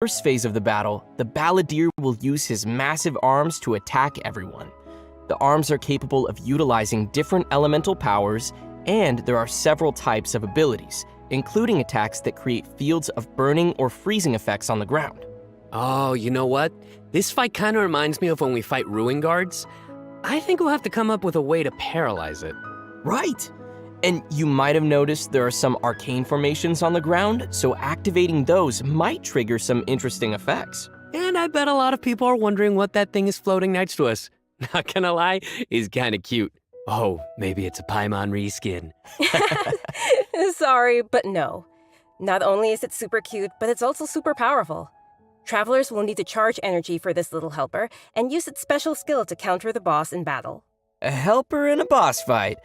first phase of the battle, the Balladeer will use his massive arms to attack everyone. The arms are capable of utilizing different elemental powers, and there are several types of abilities, including attacks that create fields of burning or freezing effects on the ground. Oh, you know what? This fight kind of reminds me of when we fight Ruin Guards. I think we'll have to come up with a way to paralyze it. Right! And you might have noticed there are some arcane formations on the ground, so activating those might trigger some interesting effects. And I bet a lot of people are wondering what that thing is floating next to us. Not gonna lie, he's kinda cute. Oh, maybe it's a Paimon reskin. Sorry, but no. Not only is it super cute, but it's also super powerful. Travelers will need to charge energy for this little helper and use its special skill to counter the boss in battle. A helper in a boss fight.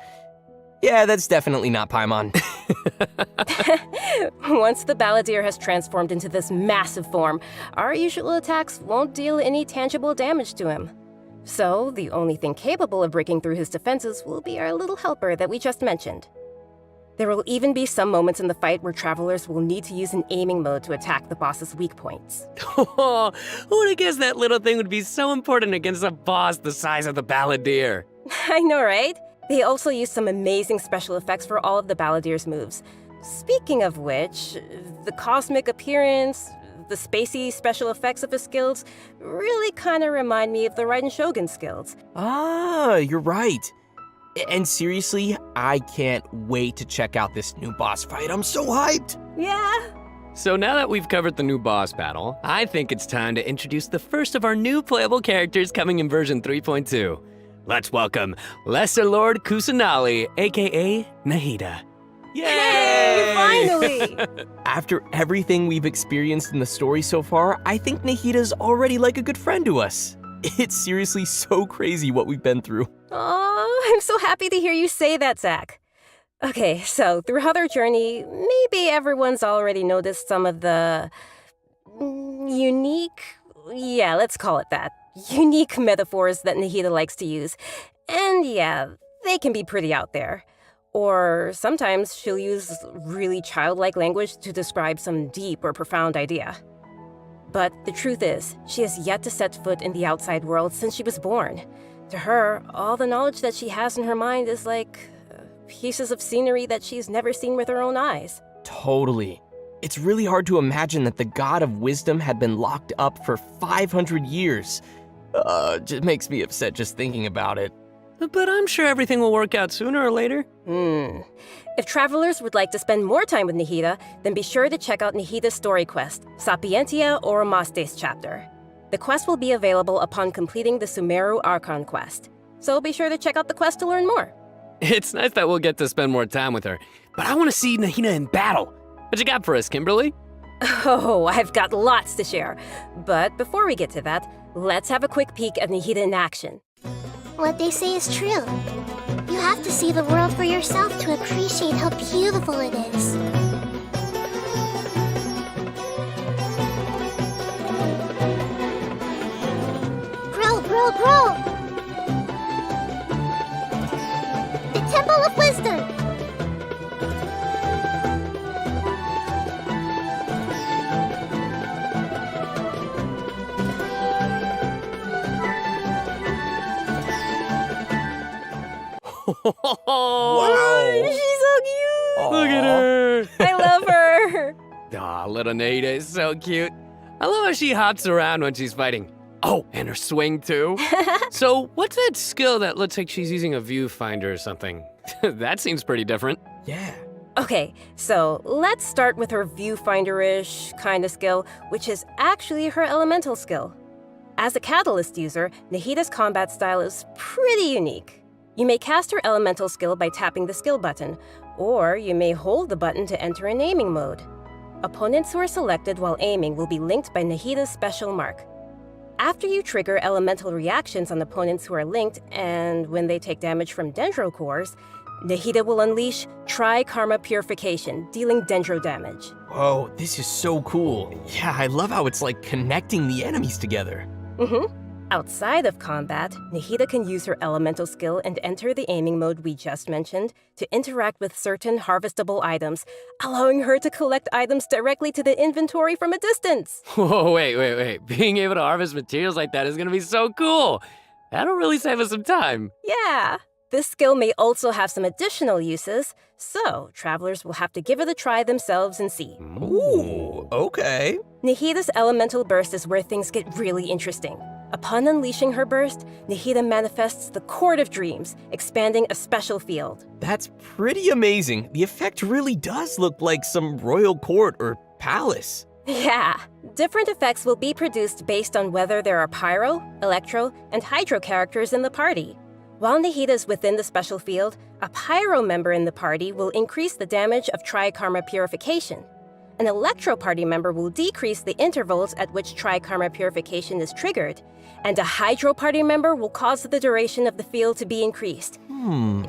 Yeah, that's definitely not Paimon. Once the Balladeer has transformed into this massive form, our usual attacks won't deal any tangible damage to him. So, the only thing capable of breaking through his defenses will be our little helper that we just mentioned. There will even be some moments in the fight where travelers will need to use an aiming mode to attack the boss's weak points. Oh, who would have guessed that little thing would be so important against a boss the size of the Balladeer? I know, right? They also use some amazing special effects for all of the Balladeer's moves. Speaking of which, the cosmic appearance, the spacey special effects of his skills really kind of remind me of the Raiden Shogun skills. Ah, you're right. And seriously, I can't wait to check out this new boss fight. I'm so hyped! Yeah. So now that we've covered the new boss battle, I think it's time to introduce the first of our new playable characters coming in version 3.2. Let's welcome Lesser Lord Kusanali, aka Nahida. Yay! Hey, finally! After everything we've experienced in the story so far, I think Nahida's already like a good friend to us. It's seriously so crazy what we've been through. Oh, I'm so happy to hear you say that, Zach. Okay, so throughout our journey, maybe everyone's already noticed some of the let's call it that, unique metaphors that Nahida likes to use. And yeah, they can be pretty out there. Or sometimes she'll use really childlike language to describe some deep or profound idea. But the truth is, she has yet to set foot in the outside world since she was born. To her, all the knowledge that she has in her mind is like pieces of scenery that she's never seen with her own eyes. Totally. It's really hard to imagine that the god of wisdom had been locked up for 500 years. Just makes me upset just thinking about it. But I'm sure everything will work out sooner or later. If travelers would like to spend more time with Nahida, then be sure to check out Nahida's story quest, Sapientia Oromastes chapter. The quest will be available upon completing the Sumeru Archon quest. So be sure to check out the quest to learn more. It's nice that we'll get to spend more time with her, but I want to see Nahida in battle. What you got for us, Kimberly? Oh, I've got lots to share. But before we get to that, let's have a quick peek at Nahida in action. What they say is true. You have to see the world for yourself to appreciate how beautiful it is. Grow! The Temple of Wisdom! Wow! She's so cute! Look at her! I love her! Aw, little Nahida is so cute. I love how she hops around when she's fighting. Oh, and her swing too. So what's that skill that looks like she's using a viewfinder or something? That seems pretty different. Yeah. Okay, so let's start with her viewfinder-ish kind of skill, which is actually her elemental skill. As a catalyst user, Nahida's combat style is pretty unique. You may cast her elemental skill by tapping the skill button, or you may hold the button to enter an aiming mode. Opponents who are selected while aiming will be linked by Nahida's special mark. After you trigger elemental reactions on opponents who are linked, and when they take damage from Dendro cores, Nahida will unleash Tri-Karma Purification, dealing Dendro damage. Whoa, this is so cool. Yeah, I love how it's like connecting the enemies together. Outside of combat, Nahida can use her elemental skill and enter the aiming mode we just mentioned to interact with certain harvestable items, allowing her to collect items directly to the inventory from a distance. Whoa, wait. Being able to harvest materials like that is gonna be so cool. That'll really save us some time. Yeah. This skill may also have some additional uses, so travelers will have to give it a try themselves and see. Ooh, okay. Nahida's elemental burst is where things get really interesting. Upon unleashing her burst, Nahida manifests the Court of Dreams, expanding a special field. That's pretty amazing. The effect really does look like some royal court or palace. Yeah, different effects will be produced based on whether there are pyro, electro, and hydro characters in the party. While Nahida is within the special field, a pyro member in the party will increase the damage of Tri-Karma Purification. An electro party member will decrease the intervals at which Tri-Karma Purification is triggered, and a hydro party member will cause the duration of the field to be increased.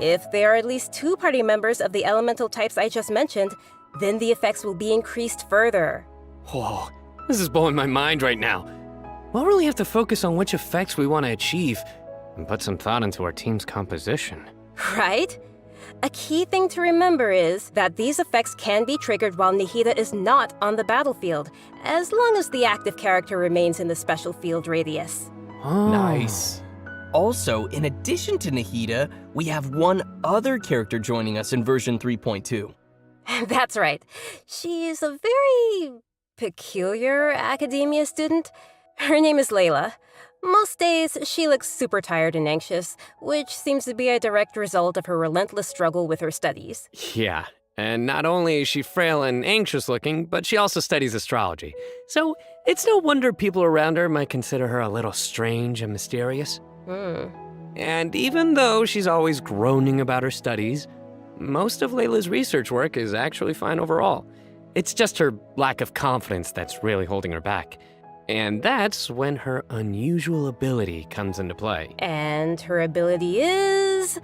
If there are at least 2 party members of the elemental types I just mentioned, then the effects will be increased further. Whoa, this is blowing my mind right now. We'll really have to focus on which effects we want to achieve and put some thought into our team's composition. Right? A key thing to remember is that these effects can be triggered while Nahida is not on the battlefield, as long as the active character remains in the special field radius. Oh. Nice. Also, in addition to Nahida, we have one other character joining us in version 3.2. That's right. She's a very peculiar academia student. Her name is Layla. Most days, she looks super tired and anxious, which seems to be a direct result of her relentless struggle with her studies. Yeah, and not only is she frail and anxious looking, but she also studies astrology. So it's no wonder people around her might consider her a little strange and mysterious. And even though she's always groaning about her studies, most of Layla's research work is actually fine overall. It's just her lack of confidence that's really holding her back. And that's when her unusual ability comes into play. And her ability is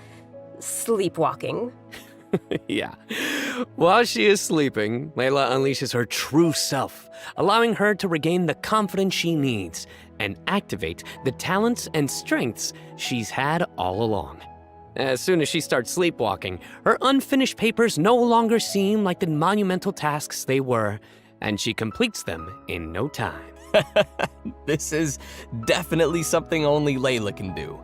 sleepwalking. Yeah. While she is sleeping, Layla unleashes her true self, allowing her to regain the confidence she needs and activate the talents and strengths she's had all along. As soon as she starts sleepwalking, her unfinished papers no longer seem like the monumental tasks they were, and she completes them in no time. This is definitely something only Layla can do.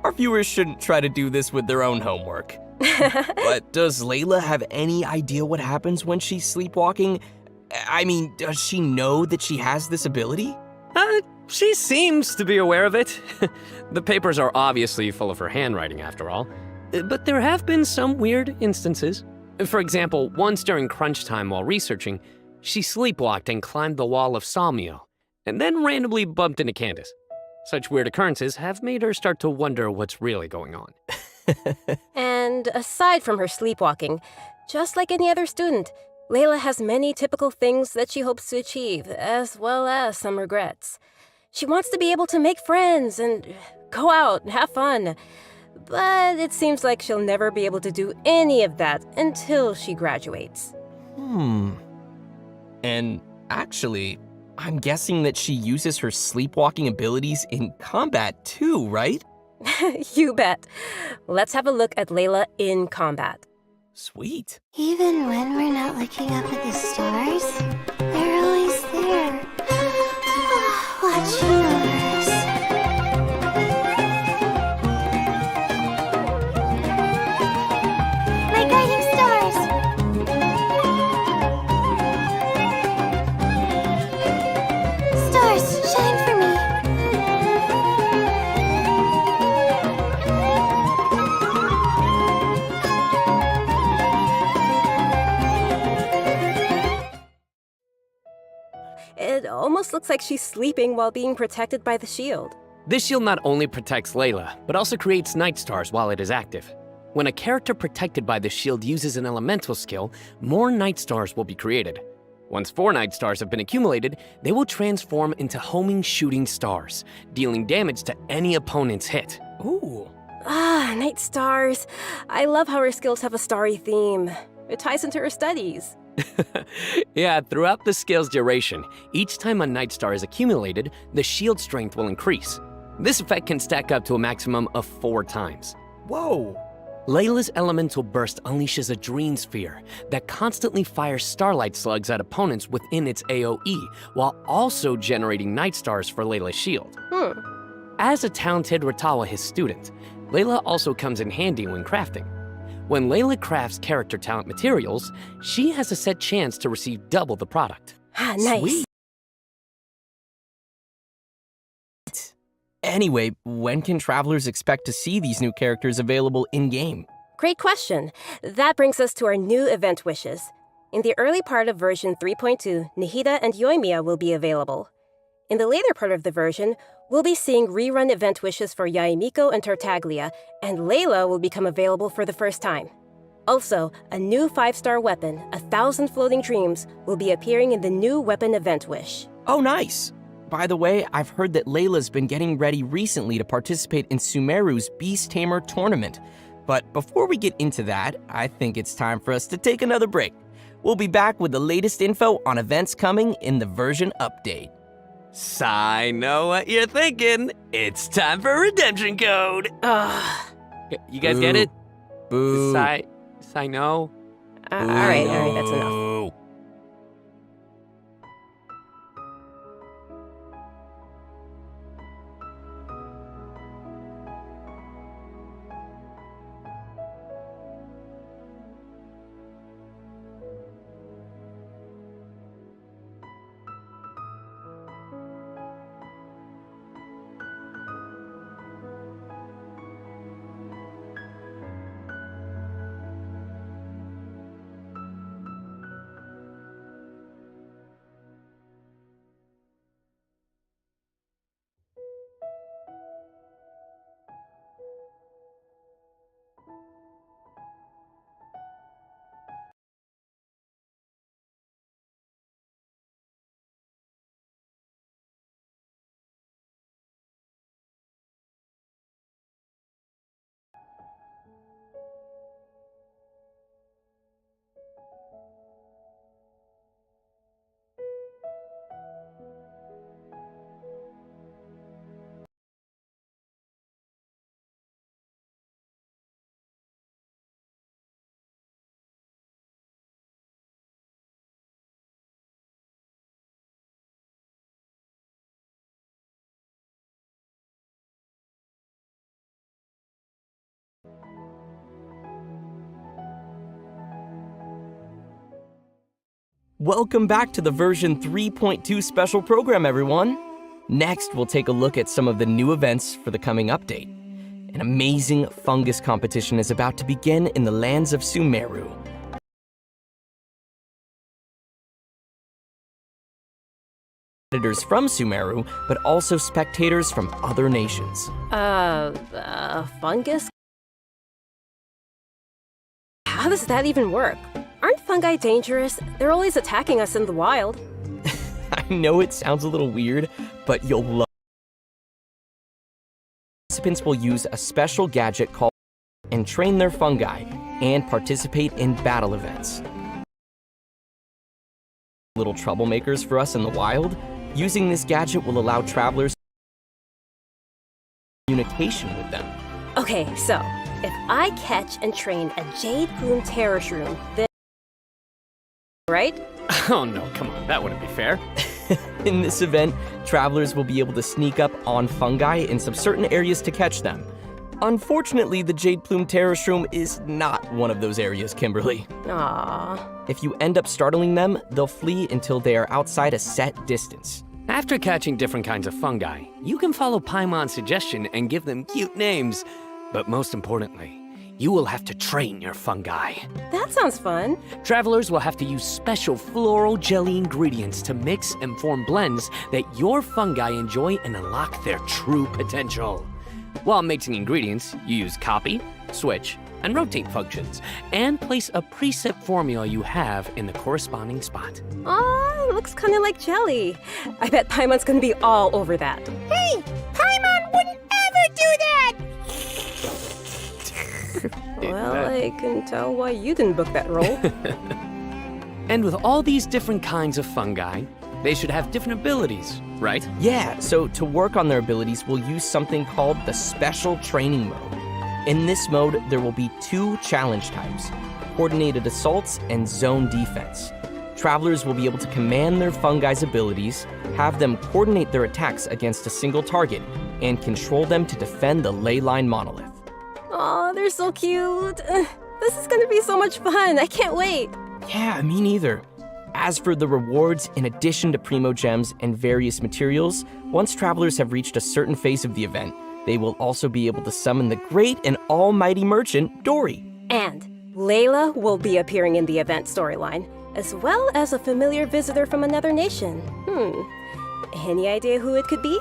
Our viewers shouldn't try to do this with their own homework. But does Layla have any idea what happens when she's sleepwalking? I mean, does she know that she has this ability? She seems to be aware of it. The papers are obviously full of her handwriting, after all. But there have been some weird instances. For example, once during crunch time while researching, she sleepwalked and climbed the wall of Sawmill, and then randomly bumped into Candace. Such weird occurrences have made her start to wonder what's really going on. And aside from her sleepwalking, just like any other student, Layla has many typical things that she hopes to achieve, as well as some regrets. She wants to be able to make friends and go out and have fun, but it seems like she'll never be able to do any of that until she graduates. And actually, I'm guessing that she uses her sleepwalking abilities in combat too, right? You bet. Let's have a look at Layla in combat. Sweet. Even when we're not looking up at the stars, they're always there. Watching us. My guiding stars! Stars, shine for me! It almost looks like she's sleeping while being protected by the shield. This shield not only protects Layla, but also creates night stars while it is active. When a character protected by the shield uses an elemental skill, more night stars will be created. Once 4 night stars have been accumulated, they will transform into homing shooting stars, dealing damage to any opponent's hit. Ooh. Night stars. I love how her skills have a starry theme. It ties into her studies. Yeah, throughout the skill's duration, each time a night star is accumulated, the shield strength will increase. This effect can stack up to a maximum of 4 times. Whoa! Layla's elemental burst unleashes a dream sphere that constantly fires starlight slugs at opponents within its AoE, while also generating night stars for Layla's shield. As a talented Ratawa his student, Layla also comes in handy when crafting. When Layla crafts character talent materials, she has a set chance to receive double the product. Ah, nice. Sweet. Anyway, when can travelers expect to see these new characters available in-game? Great question. That brings us to our new event wishes. In the early part of version 3.2, Nahida and Yoimiya will be available. In the later part of the version, we'll be seeing rerun event wishes for Yaemiko and Tartaglia, and Layla will become available for the first time. Also, a new 5-star weapon, 1,000 Floating Dreams, will be appearing in the new weapon event wish. Oh, nice! By the way, I've heard that Layla's been getting ready recently to participate in Sumeru's Beast Tamer tournament. But before we get into that, I think it's time for us to take another break. We'll be back with the latest info on events coming in the version update. I know what you're thinking. It's time for redemption code. You guys get it? Boo. I know. All right, that's enough. Boo. Welcome back to the version 3.2 special program, everyone. Next, we'll take a look at some of the new events for the coming update. An amazing fungus competition is about to begin in the lands of Sumeru. Competitors from Sumeru, but also spectators from other nations. Fungus? How does that even work? Aren't fungi dangerous? They're always attacking us in the wild. I know it sounds a little weird, but you'll love it. Participants will use a special gadget called and train their fungi and participate in battle events. Little troublemakers for us in the wild. Using this gadget will allow travelers communication with them. Okay, so if I catch and train a jade plume terror shroom, then right? Oh no, come on, that wouldn't be fair. In this event, travelers will be able to sneak up on fungi in some certain areas to catch them. Unfortunately, the Jade Plume Terror Shroom is not one of those areas, Kimberly. Aww. If you end up startling them, they'll flee until they are outside a set distance. After catching different kinds of fungi, you can follow Paimon's suggestion and give them cute names. But most importantly, you will have to train your fungi. That sounds fun. Travelers will have to use special floral jelly ingredients to mix and form blends that your fungi enjoy and unlock their true potential. While mixing ingredients, you use copy, switch, and rotate functions, and place a preset formula you have in the corresponding spot. Aw, looks kind of like jelly. I bet Paimon's gonna be all over that. Hey, Paimon wouldn't ever do that! Well, I can tell why you didn't book that role. And with all these different kinds of fungi, they should have different abilities, right? Yeah, so to work on their abilities, we'll use something called the Special Training Mode. In this mode, there will be 2 challenge types, Coordinated Assaults and Zone Defense. Travelers will be able to command their fungi's abilities, have them coordinate their attacks against a single target, and control them to defend the Leyline Monolith. Aw, they're so cute. This is gonna be so much fun. I can't wait. Yeah, me neither. As for the rewards, in addition to Primo Gems and various materials, once travelers have reached a certain phase of the event, they will also be able to summon the great and almighty merchant, Dory. And Layla will be appearing in the event storyline, as well as a familiar visitor from another nation. Any idea who it could be?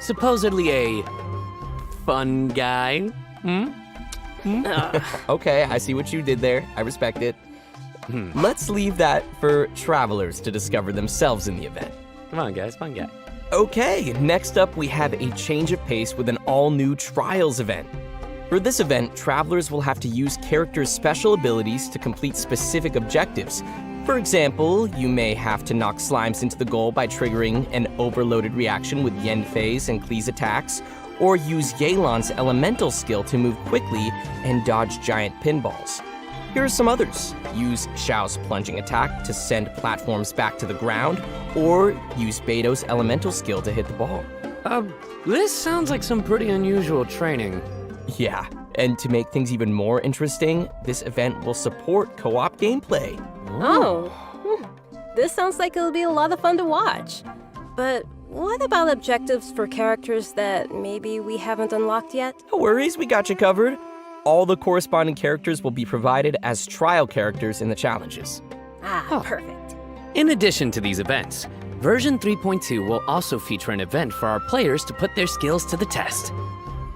Supposedly a fun guy. Okay, I see what you did there. I respect it. Let's leave that for travelers to discover themselves in the event. Come on, guys, fun guy. Okay, next up we have a change of pace with an all-new Trials event. For this event, travelers will have to use characters' special abilities to complete specific objectives. For example, you may have to knock slimes into the goal by triggering an overloaded reaction with Yen Fei's and Klee's attacks, or use Yelan's elemental skill to move quickly and dodge giant pinballs. Here are some others. Use Xiao's plunging attack to send platforms back to the ground, or use Beto's elemental skill to hit the ball. This sounds like some pretty unusual training. Yeah, and to make things even more interesting, this event will support co-op gameplay. This sounds like it'll be a lot of fun to watch. But what about objectives for characters that maybe we haven't unlocked yet? No worries, we got you covered. All the corresponding characters will be provided as trial characters in the challenges. Perfect. In addition to these events, version 3.2 will also feature an event for our players to put their skills to the test.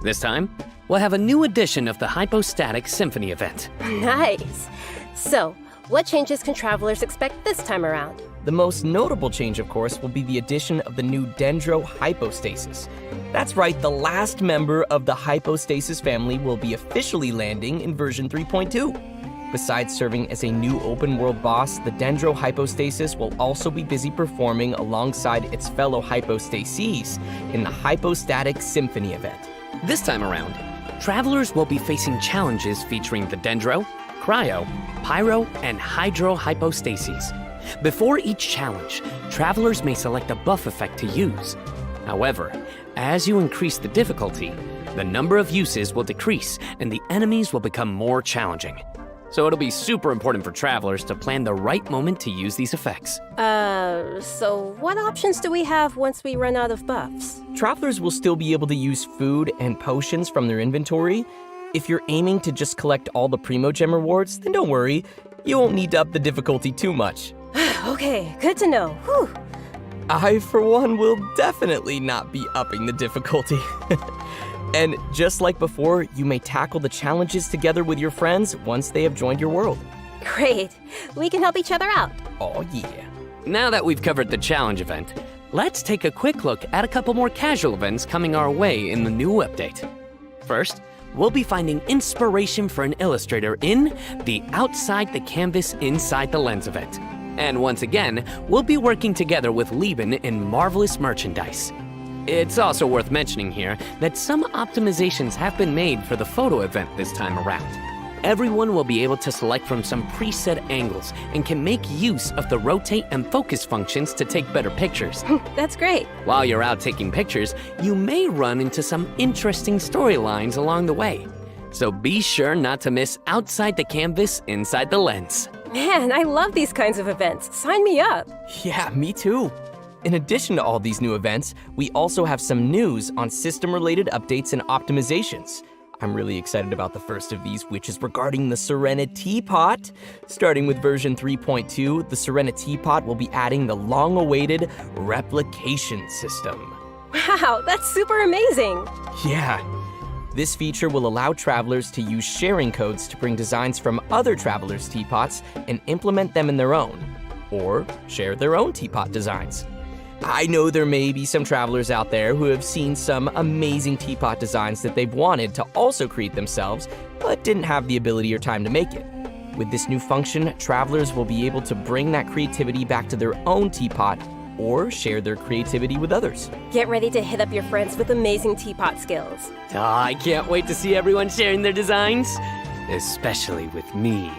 This time, we'll have a new edition of the Hypostatic Symphony event. Nice. So, what changes can travelers expect this time around? The most notable change, of course, will be the addition of the new Dendro Hypostasis. That's right, the last member of the Hypostasis family will be officially landing in version 3.2. Besides serving as a new open-world boss, the Dendro Hypostasis will also be busy performing alongside its fellow Hypostases in the Hypostatic Symphony event. This time around, travelers will be facing challenges featuring the Dendro, Cryo, Pyro, and Hydro Hypostases. Before each challenge, travelers may select a buff effect to use. However, as you increase the difficulty, the number of uses will decrease and the enemies will become more challenging. So it'll be super important for travelers to plan the right moment to use these effects. So what options do we have once we run out of buffs? Travelers will still be able to use food and potions from their inventory. If you're aiming to just collect all the Primo Gem rewards, then don't worry, you won't need to up the difficulty too much. Okay, good to know. Whew. I, for one, will definitely not be upping the difficulty. And just like before, you may tackle the challenges together with your friends once they have joined your world. Great. We can help each other out. Oh yeah. Now that we've covered the challenge event, let's take a quick look at a couple more casual events coming our way in the new update. First, we'll be finding inspiration for an illustrator in the Outside the Canvas Inside the Lens event. And once again, we'll be working together with Lieben in Marvelous Merchandise. It's also worth mentioning here that some optimizations have been made for the photo event this time around. Everyone will be able to select from some preset angles and can make use of the rotate and focus functions to take better pictures. That's great. While you're out taking pictures, you may run into some interesting storylines along the way. So be sure not to miss Outside the Canvas Inside the Lens. Man, I love these kinds of events. Sign me up. Yeah, me too. In addition to all these new events, we also have some news on system-related updates and optimizations. I'm really excited about the first of these, which is regarding the Serena Teapot. Starting with version 3.2, the Serena Teapot will be adding the long-awaited replication system. Wow, that's super amazing. Yeah. This feature will allow travelers to use sharing codes to bring designs from other travelers' teapots and implement them in their own, or share their own teapot designs. I know there may be some travelers out there who have seen some amazing teapot designs that they've wanted to also create themselves, but didn't have the ability or time to make it. With this new function, travelers will be able to bring that creativity back to their own teapot or share their creativity with others. Get ready to hit up your friends with amazing teapot skills. Oh, I can't wait to see everyone sharing their designs, especially with me.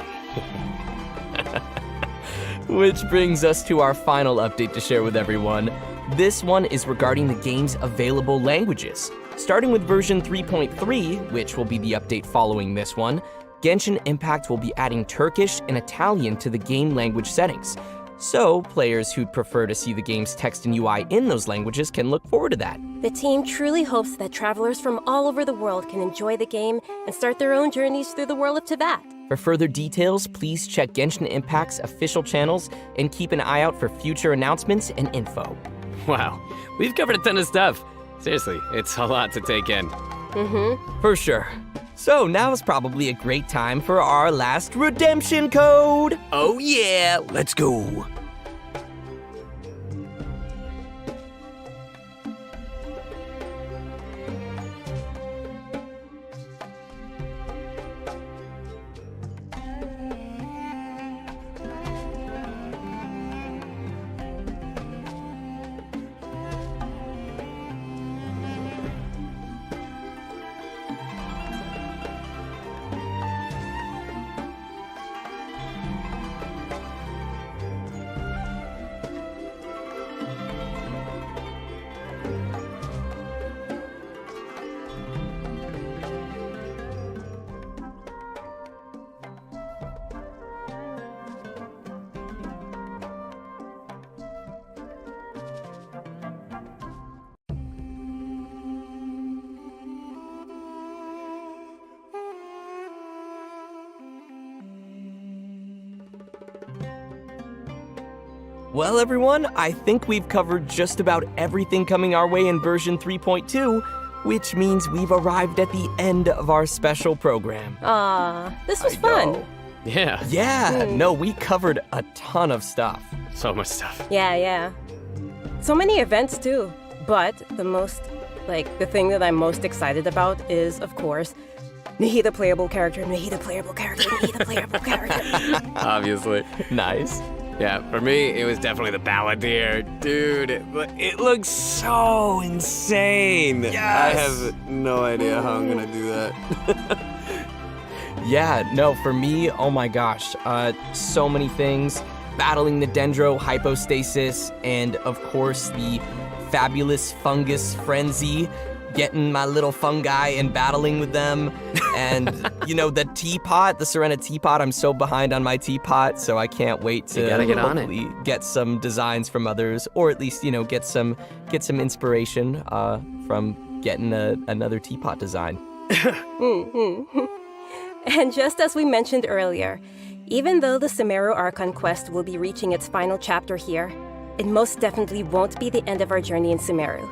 Which brings us to our final update to share with everyone. This one is regarding the game's available languages. Starting with version 3.3, which will be the update following this one, Genshin Impact will be adding Turkish and Italian to the game language settings. So, players who'd prefer to see the game's text and UI in those languages can look forward to that. The team truly hopes that travelers from all over the world can enjoy the game and start their own journeys through the world of Tibet. For further details, please check Genshin Impact's official channels and keep an eye out for future announcements and info. Wow, we've covered a ton of stuff. Seriously, it's a lot to take in. For sure. So now is probably a great time for our last redemption code. Oh yeah, let's go. Well, everyone, I think we've covered just about everything coming our way in version 3.2, which means we've arrived at the end of our special program. This was fun. Yeah, Yeah, no, we covered a ton of stuff. so much stuff. Yeah. So many events too. But the thing that I'm most excited about is, of course, Nahida playable character, Nahida playable character, Nahida playable character. Obviously. Nice. Yeah, for me, it was definitely the Belajar. Dude, it looks so insane. Yes! I have no idea how I'm gonna do that. Yeah, no, for me, oh my gosh, so many things. Battling the Dendro hypostasis, and of course the fabulous fungus frenzy, getting my little fungi and battling with them. And, the teapot, the Serena teapot, I'm so behind on my teapot, so I can't wait to You gotta get on it. hopefully get some designs from others, or at least, get some inspiration from getting another teapot design. And just as we mentioned earlier, even though the Sumeru Archon quest will be reaching its final chapter here, it most definitely won't be the end of our journey in Sumeru.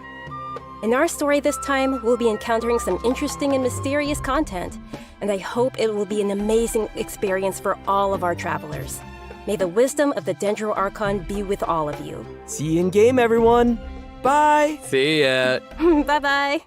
In our story this time, we'll be encountering some interesting and mysterious content, and I hope it will be an amazing experience for all of our travelers. May the wisdom of the Dendro Archon be with all of you. See you in game, everyone. Bye. See ya. Bye-bye.